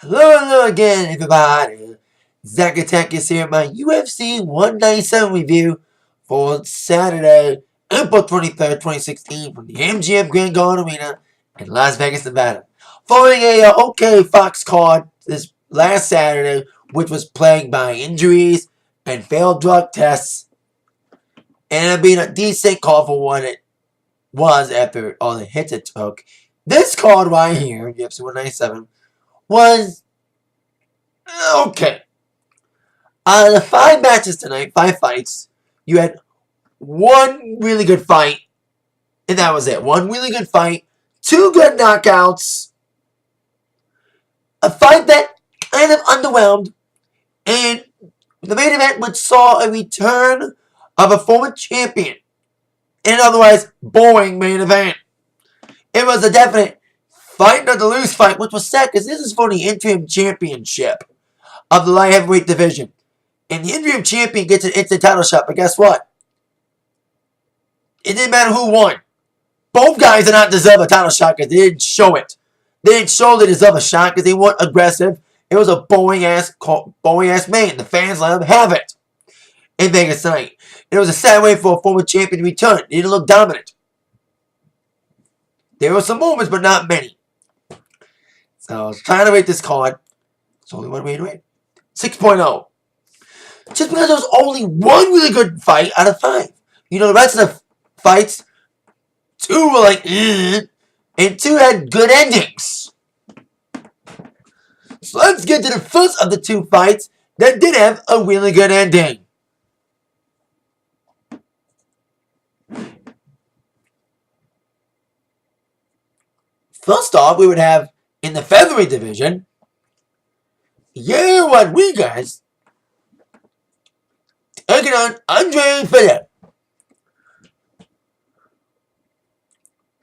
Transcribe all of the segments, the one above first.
Hello again, everybody. Zach Attack is here, my UFC 197 review for Saturday, April 23rd, 2016, from the MGM Grand Garden Arena in Las Vegas, Nevada. Following a okay Fox card this last Saturday, which was plagued by injuries and failed drug tests, and it being a decent call for what it was after all the hits it took. This card right here, UFC 197, was okay. Out of the 5 matches tonight, 5 fights, you had one really good fight, and that was it. One really good fight, 2 good knockouts, a fight that kind of underwhelmed, and the main event which saw a return of a former champion in an otherwise boring main event. It was a definite fight not to lose fight, which was sad because this is for the interim championship of the light heavyweight division. And the interim champion gets an instant title shot, but guess what? It didn't matter who won. Both guys did not deserve a title shot because they didn't show it. They didn't show they deserve a shot because they weren't aggressive. It was a boring-ass main. The fans let them have it in Vegas tonight. It was a sad way for a former champion to return. He didn't look dominant. There were some moments, but not many. So I was trying to rate this card. It's only one way to rate. 6.0. Just because there was only one really good fight out of 5. You know, the rest of the fights, 2 were like, and 2 had good endings. So let's get to the first of the 2 fights that did have a really good ending. First off, we would have in the featherweight division, Yair Whittaker taking on Fili.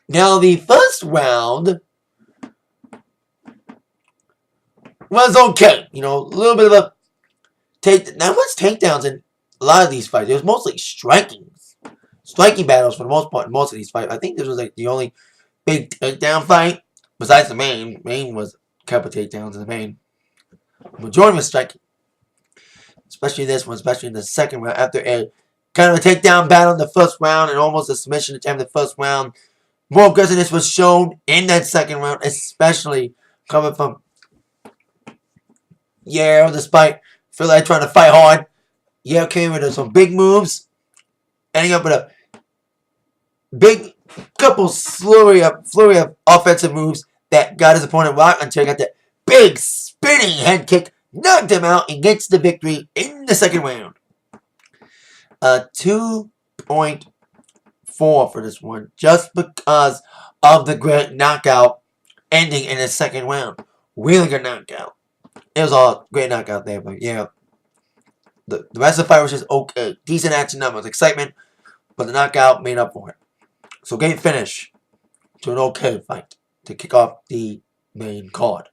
Now, the first round was okay. You know, a little bit of a take. Now, what's takedowns in a lot of these fights? It was mostly striking battles for the most part in most of these fights. I think this was like the only big takedown fight besides the main. Main was a couple takedowns in the main. The majority was striking. Especially this one, especially in the second round. After a kind of a takedown battle in the first round and almost a submission attempt in the first round. More aggressiveness was shown in that second round, especially coming from Yair, despite Fili trying to fight hard. Yair came with some big moves, ending up with a big couple flurry of offensive moves that got his opponent rocked until he got that big spinning head kick, knocked him out, and gets the victory in the second round. 2.4 for this one, just because of the great knockout ending in the second round. Really good knockout. It was all great knockout there, but yeah. The rest of the fight was just okay. Decent action numbers, excitement, but the knockout made up for it. So great finish to an okay fight to kick off the main card.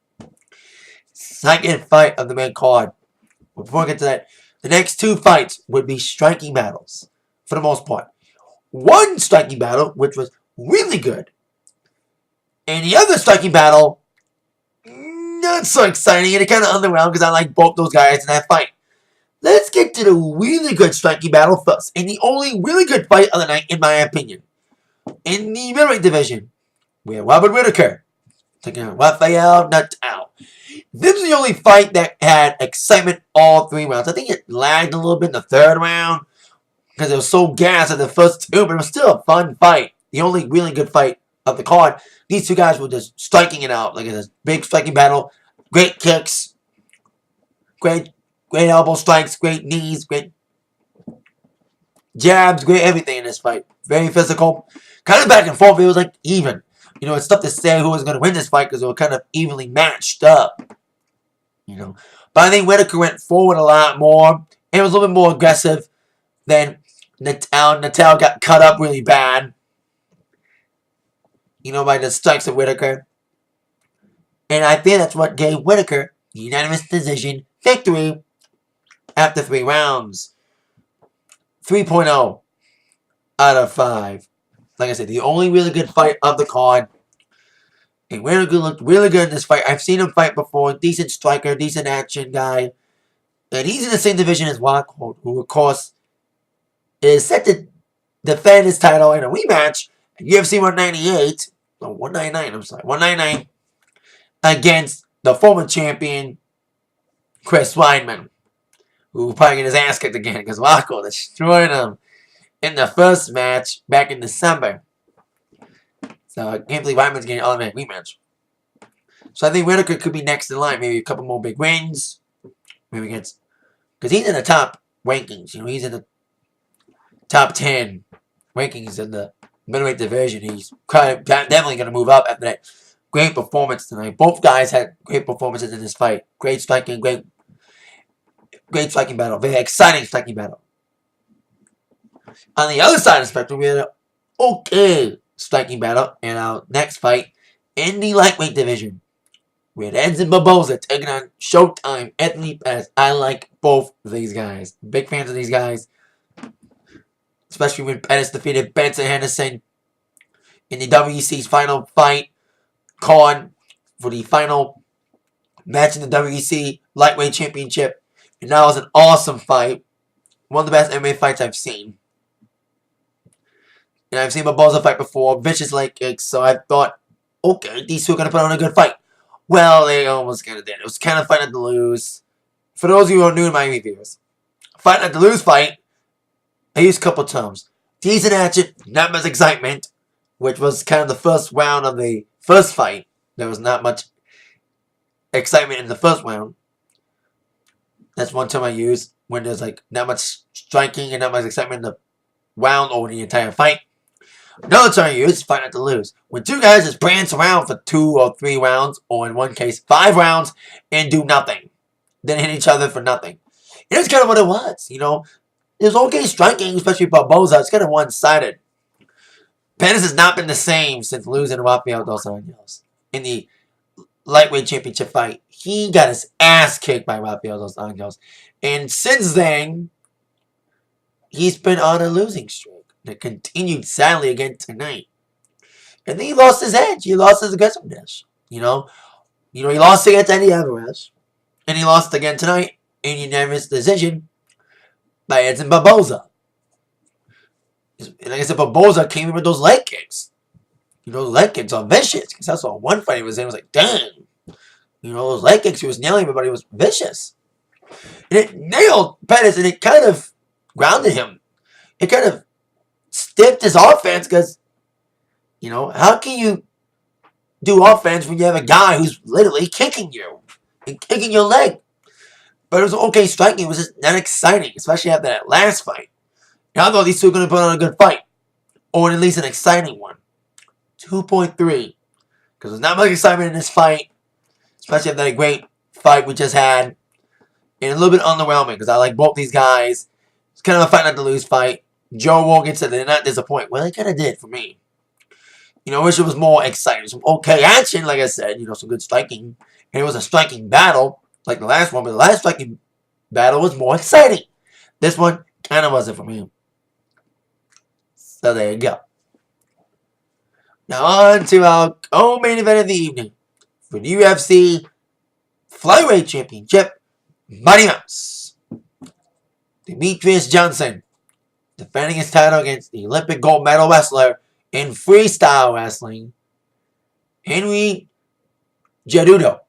Second fight of the main card. Before I get to that, the next 2 fights would be striking battles for the most part. One striking battle, which was really good, and the other striking battle, not so exciting, and it kind of underwhelmed because I like both those guys in that fight. Let's get to the really good striking battle first, and the only really good fight of the night, in my opinion. In the middleweight division, we have Whittaker taking on Rafael Natal. This was the only fight that had excitement all 3 rounds. I think it lagged a little bit in the 3rd round because it was so gassed in the first 2, but it was still a fun fight. The only really good fight of the card. These 2 guys were just striking it out. Like in this big striking battle. Great kicks. Great elbow strikes. Great knees. Great jabs. Great everything in this fight. Very physical. Kind of back and forth. It was like even. You know, it's tough to say who was going to win this fight because they were kind of evenly matched up. You know. But I think Whittaker went forward a lot more. And was a little bit more aggressive than Natal. Natal got cut up really bad. You know, by the strikes of Whittaker. And I think that's what gave Whittaker the unanimous decision victory after 3 rounds. 3.0 out of 5. Like I said, the only really good fight of the card. And Whittaker looked really good in this fight. I've seen him fight before. Decent striker, decent action guy. And he's in the same division as Rockhold, who, of course, is set to defend his title in a rematch at UFC 198. No, 199, I'm sorry. 199 against the former champion, Chris Weidman, who will probably get his ass kicked again because Rockhold destroyed him in the first match back in December. So I can't believe Weidman's getting an automatic rematch. So I think Whittaker could be next in line. Maybe a couple more big wins. Maybe against... Because he's in the top rankings. You know, he's in the top 10 rankings in the middleweight division. He's definitely going to move up after that great performance tonight. Both guys had great performances in this fight. Great striking, great striking battle. Very exciting striking battle. On the other side of the spectrum, we had an okay striking battle in our next fight in the lightweight division. We had Edson Barboza taking on Showtime Anthony Pettis. I like both of these guys. Big fans of these guys. Especially when Pettis defeated Benson Henderson in the WEC's final fight card for the final match in the WEC Lightweight Championship. And that was an awesome fight. One of the best MMA fights I've seen. And I've seen Barboza fight before. Vicious leg kicks. So I thought, okay, these two are going to put on a good fight. Well, they almost kind of did. It was kind of fight not to lose. For those of you who are new to my reviews, fight not to lose fight, I use a couple terms. Decent action, not much excitement, which was kind of the first round of the first fight. There was not much excitement in the first round. That's one term I use when there's like not much striking and not much excitement in the round or the entire fight. Another term I use is fight not to lose. When two guys just prance around for 2 or 3 rounds, or in one case 5 rounds, and do nothing. Then hit each other for nothing. And that's kind of what it was, you know. It was okay striking, especially Barboza. It's kind of one-sided. Pettis has not been the same since losing to Rafael dos Anjos in the lightweight championship fight. He got his ass kicked by Rafael dos Anjos. And since then, he's been on a losing streak. That continued sadly again tonight. And then he lost his edge. He lost his aggressiveness. You know, he lost against Eddie Alvarez. And he lost again tonight in unanimous decision by Edson Barboza. And like I said, Barboza came in with those leg kicks. You know, those leg kicks are vicious. Because that's what one fight he was in. I was like, dang. You know, those leg kicks, he was nailing everybody. It was vicious. And it nailed Pettis, and it kind of grounded him. It kind of stiffed his offense because, you know, how can you do offense when you have a guy who's literally kicking you and kicking your leg? But it was okay striking. It was just not exciting, especially after that last fight. And I thought these two were going to put on a good fight, or at least an exciting one. 2.3, because there's not much excitement in this fight, especially after that great fight we just had, and a little bit underwhelming because I like both these guys. It's kind of a fight not to lose fight. Joe Rogan said they did not disappoint. Well, they kind of did for me. You know, I wish it was more exciting. Some okay action, like I said. You know, some good striking. And it was a striking battle, like the last one. But the last striking battle was more exciting. This one kind of wasn't for me. So there you go. Now on to our co-main event of the evening. For the UFC Flyweight Championship, Mighty Mouse Demetrious Johnson defending his title against the Olympic gold medal wrestler in freestyle wrestling, Henry Cejudo.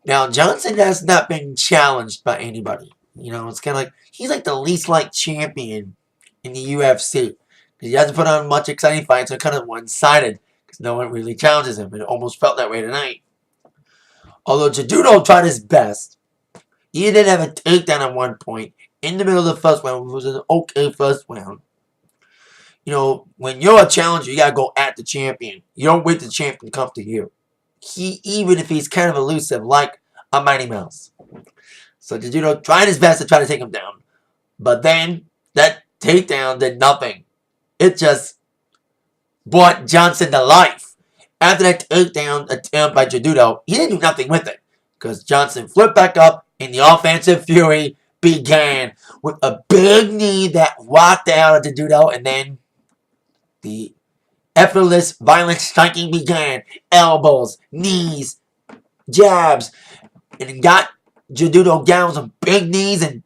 Now, Johnson has not been challenged by anybody. You know, it's kind of like, he's like the least liked champion in the UFC. Because he hasn't put on much exciting fights, so kind of one-sided. Because no one really challenges him, and it almost felt that way tonight. Although Cejudo tried his best, he did have a takedown at one point in the middle of the first round, which was an okay first round. You know, when you're a challenger, you gotta go at the champion. You don't wait for the champion to come to you. Even if he's kind of elusive, like a Mighty Mouse. So Cejudo tried his best to try to take him down. But then, that takedown did nothing. It just brought Johnson to life. After that takedown attempt by Cejudo, he didn't do nothing with it. Because Johnson flipped back up, and the offensive fury began with a big knee that rocked out of Cejudo, and then the Effortless, violent striking began. Elbows, knees, jabs, and he got Cejudo down with some big knees and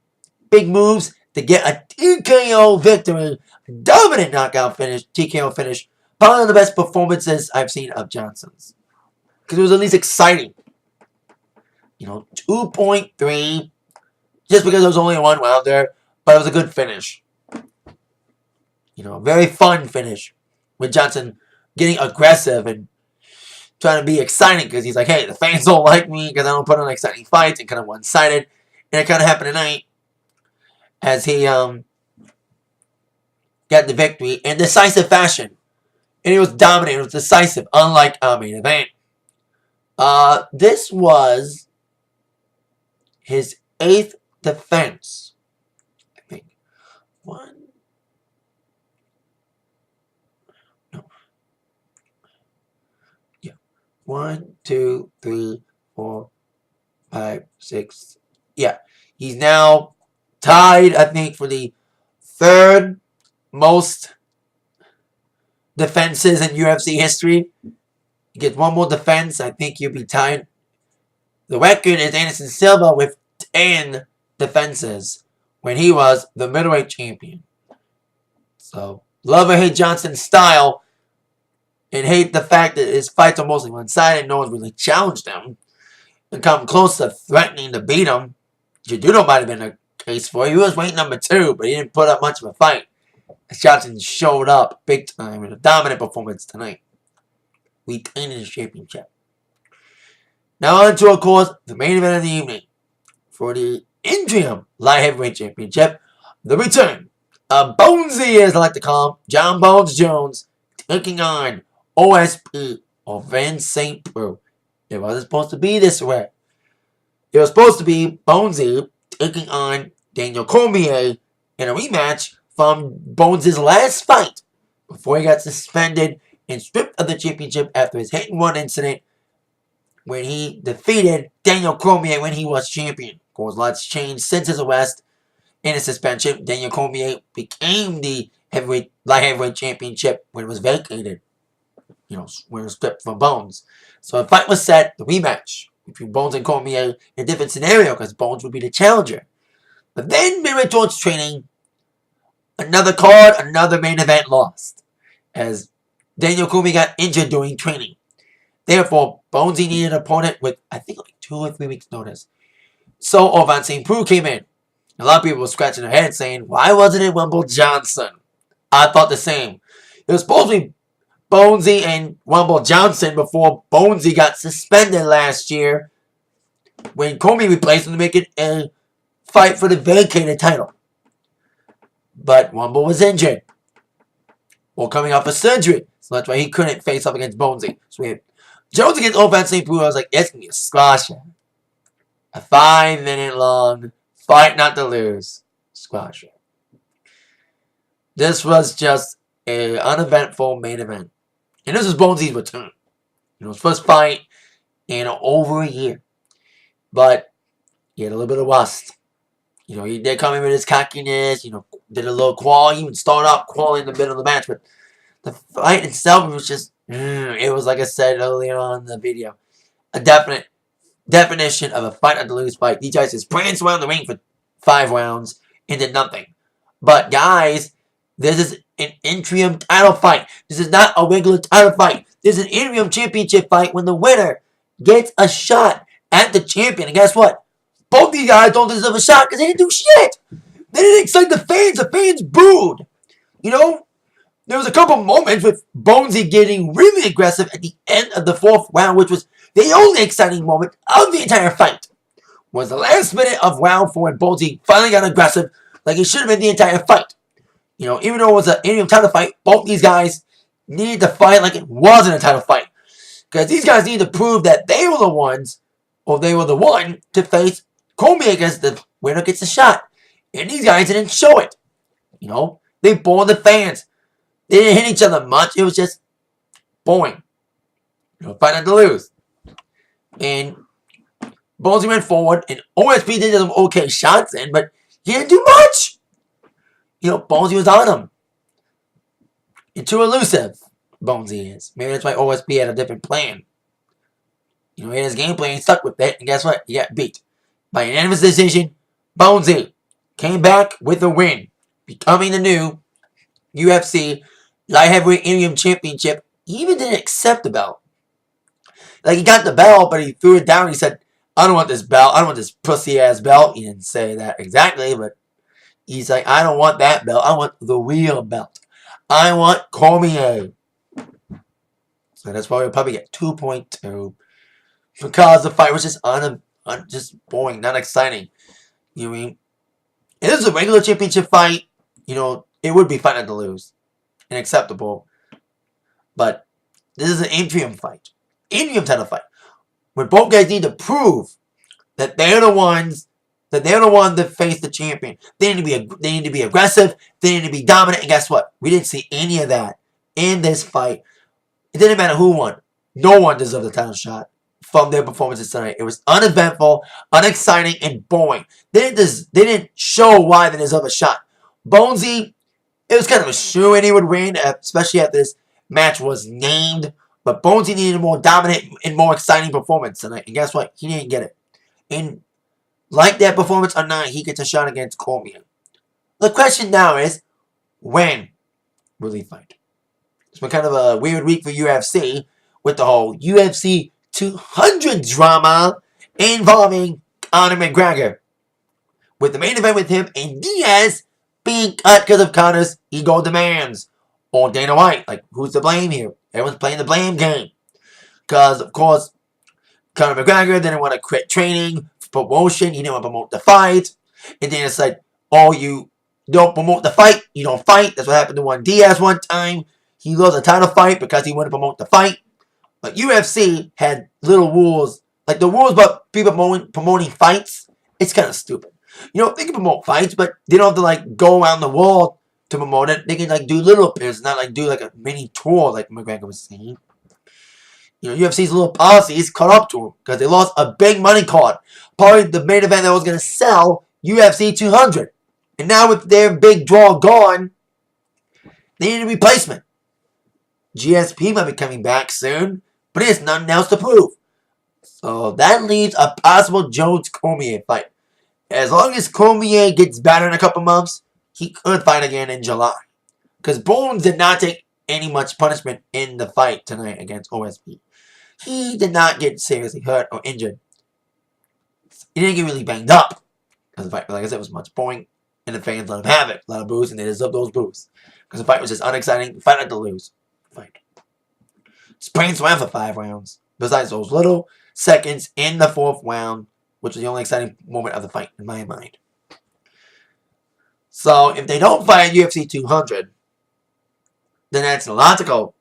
big moves to get a TKO victory. Dominant knockout finish, TKO finish. Probably one of the best performances I've seen of Johnson's. Because it was at least exciting. 2.3. Just because there was only one round there. But it was a good finish. Very fun finish. With Johnson getting aggressive and trying to be exciting. Because he's like, hey, the fans don't like me because I don't put on exciting fights. And kind of one-sided. And it kind of happened tonight. As he got the victory in decisive fashion. And he was dominating. It was decisive. Unlike our main event. This was his 8th defense. I think. 1, 2, 3, 4, 5, 6. Yeah. He's now tied, I think, for the 3rd most defenses in UFC history. You get one more defense, I think you'll be tied. The record is Anderson Silva with 10 defenses when he was the middleweight champion. So, love or hate Johnson's style, and hate the fact that his fights are mostly one-sided. No one's really challenged him and come close to threatening to beat him. Cejudo might have been a case for it. He was weight number 2, but he didn't put up much of a fight. Johnson showed up big time in a dominant performance tonight. Retaining his championship. Now on to, of course, the main event of the evening. For the interim light heavyweight championship. The return of Bonesy, as I like to call him, John Bones Jones, taking on OSP, Ovince Preux. It wasn't supposed to be this way. It was supposed to be Bonesy taking on Daniel Cormier in a rematch from Bones' last fight before he got suspended and stripped of the championship after his hit-and-run incident when he defeated Daniel Cormier when he was champion. Of course, lots changed since his arrest and his suspension. Daniel Cormier became the light heavyweight championship when it was vacated. When it was stripped from Bones. So a fight was set, the rematch between Bones and Cormier, in a different scenario because Bones would be the challenger. But then midway towards training, another card, another main event lost. As Daniel Cormier got injured during training. Therefore, Bonesy needed an opponent with, I think, like 2 or 3 weeks' notice. So, Ovince Preux came in. A lot of people were scratching their heads saying, why wasn't it Wimble Johnson? I thought the same. It was supposed to be Bonesy and Wimble Johnson before Bonesy got suspended last year when Cormier replaced him to make it a fight for the vacated title. But Wimble was injured. Or coming off a surgery. So that's why he couldn't face up against Bonesy. So we had Jones against Ovince Preux. I was like, it's going to be a squash. A 5-minute long fight not to lose. Squash. This was just an uneventful main event. And this was Bonesy's return. His first fight in over a year. But he had a little bit of rust. He did come in with his cockiness, did a little qual. He even started off qualling in the middle of the match. But the fight itself was just, it was like I said earlier on in the video. A definite definition of a fight not to lose fight. These guys just pranced around the ring for 5 rounds and did nothing. But guys, this is an interim title fight. This is not a regular title fight. This is an interim championship fight when the winner gets a shot at the champion. And guess what? Both these guys don't deserve a shot because they didn't do shit. They didn't excite the fans. The fans booed. There was a couple moments with Bonesy getting really aggressive at the end of the 4th round, which was the only exciting moment of the entire fight. Was the last minute of round 4 when Bonesy finally got aggressive like he should have been the entire fight. Even though it was an interim title fight, both these guys needed to fight like it wasn't a title fight. Because these guys needed to prove that they were the ones, or they were the one, to face Cormier against the winner gets a shot. And these guys didn't show it. They bored the fans. They didn't hit each other much. It was just boring. Fight not to lose. And Bonesy went forward, and OSP did some okay shots in, but he didn't do much. Bonesy was on him. And too elusive. Bonesy is. Maybe that's why OSP had a different plan. You know, he had his game plan, he stuck with it, and guess what? He got beat. By unanimous decision, Bonesy came back with a win, becoming the new UFC Light Heavyweight Interim Championship. He even didn't accept the belt. Like, he got the belt, but he threw it down. He said, I don't want this belt. I don't want this pussy-ass belt. He didn't say that exactly, but he's like, I don't want that belt. I want the real belt. I want Cormier. So that's why we'll probably get 2.2. Because the fight was just just boring, not exciting. You know what I mean? It is a regular championship fight. You know, it would be fun to lose. And acceptable. But this is an interim fight. Interim title fight. When both guys need to prove that they're the ones that face the champion. They need to be aggressive. They need to be dominant. And guess what? We didn't see any of that in this fight. It didn't matter who won. No one deserved the title shot from their performances tonight. It was uneventful, unexciting, and boring. They didn't show why they deserve a shot. Bonesy, it was kind of a shoo-in he would win, especially after this match was named. But Bonesy needed a more dominant and more exciting performance tonight. And guess what? He didn't get it. And like that performance or not, he gets a shot against Cormier. The question now is, when will he fight? It's been kind of a weird week for UFC with the whole UFC 200 drama involving Conor McGregor. With the main event with him and Diaz being cut because of Conor's ego demands. Or Dana White. Like, who's to blame here? Everyone's playing the blame game. Because, of course, Conor McGregor didn't want to quit training, promotion. He didn't want to promote the fight. And Dana said, oh, you don't promote the fight, you don't fight. That's what happened to one Diaz one time. He lost a title fight because he wanted to promote the fight. But UFC had little rules. Like, the rules about people promoting fights, it's kind of stupid. You know, they can promote fights, but they don't have to, like, go around the world to promote it. They can, like, do little appearances, not, like, do, like, a mini tour, like McGregor was saying. You know, UFC's little policies caught up to him because they lost a big money card. Probably the main event that was going to sell UFC 200. And now with their big draw gone, they need a replacement. GSP might be coming back soon, but he has nothing else to prove. So that leaves a possible Jones-Cormier fight. As long as Cormier gets better in a couple months, he could fight again in July. Because Bones did not take any much punishment in the fight tonight against OSP. He did not get seriously hurt or injured. He didn't get really banged up. Because the fight, like I said, was much boring. And the fans let him have it. A lot of boos, and they deserve those boos. Because the fight was just unexciting. The fight had to lose. Fight. Sprains went for 5 rounds. Besides those little seconds in the 4th round, which was the only exciting moment of the fight, in my mind. So, if they don't fight UFC 200, then that's a logical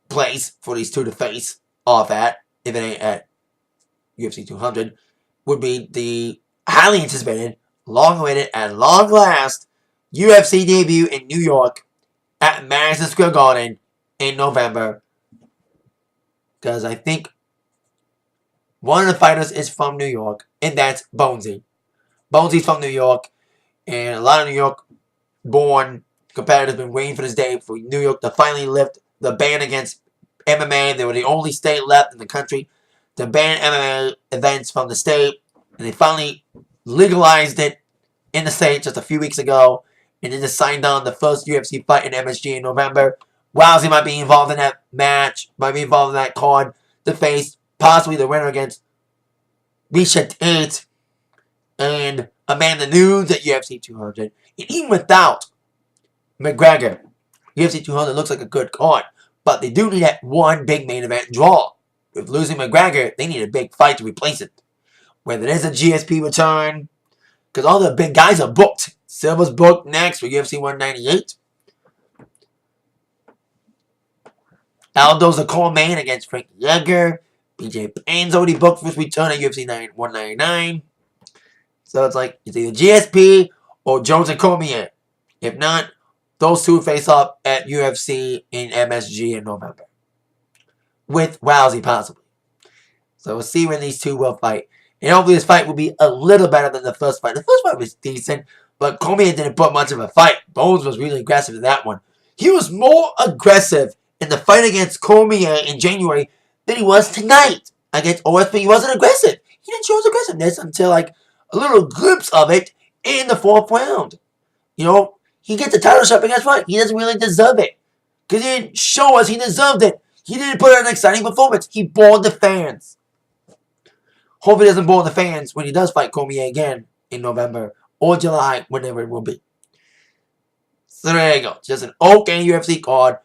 place for these two to face off at, if it ain't at UFC 200, would be the highly anticipated, long-awaited, and long-last UFC debut in New York at Madison Square Garden in November. Because I think one of the fighters is from New York, and that's Bonesy. Bonesy's from New York, and a lot of New York-born competitors have been waiting for this day for New York to finally lift the ban against MMA. They were the only state left in the country to ban MMA events from the state, and they finally legalized it in the state just a few weeks ago, and then just signed on the first UFC fight in MSG in November. Wowsy might be involved in that match, might be involved in that card to face possibly the winner against Risha Tate and Amanda Nunes at UFC 200. And even without McGregor, UFC 200 looks like a good card. But they do need that one big main event draw. With losing McGregor, they need a big fight to replace it. Whether there's a GSP return, because all the big guys are booked. Silva's booked next for UFC 198. Aldo's a core main against Frank Yair. BJ Payne's already booked for his return at UFC 199. So it's like, it's either GSP or Jones and Cormier. If not, those two face off at UFC in MSG in November. With Wowsy possibly. So we'll see when these two will fight. And hopefully this fight will be a little better than the first fight. The first fight was decent, but Cormier didn't put much of a fight. Bones was really aggressive in that one. He was more aggressive in the fight against Cormier in January than he was tonight against OSP. He wasn't aggressive. He didn't show his aggressiveness until like a little glimpse of it in the 4th round. You know, he gets the title shot, but guess what? He doesn't really deserve it. Because he didn't show us he deserved it. He didn't put on an exciting performance. He bored the fans. Hope he doesn't bore the fans when he does fight Cormier again in November or July, whenever it will be. So there you go. Just an okay UFC card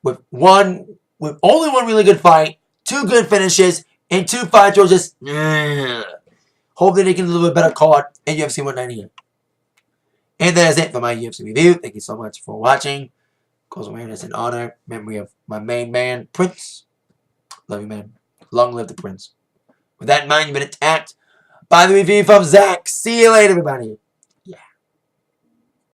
with only one really good fight, 2 good finishes, and 2 fights were just hopefully they can do a little bit better card in UFC 198. And that is it for my UFC review. Thank you so much for watching. Close awareness and honor. Memory of my main man, Prince. Love you, man. Long live the Prince. With that in mind, you've been attacked by the review from Zach. See you later, everybody.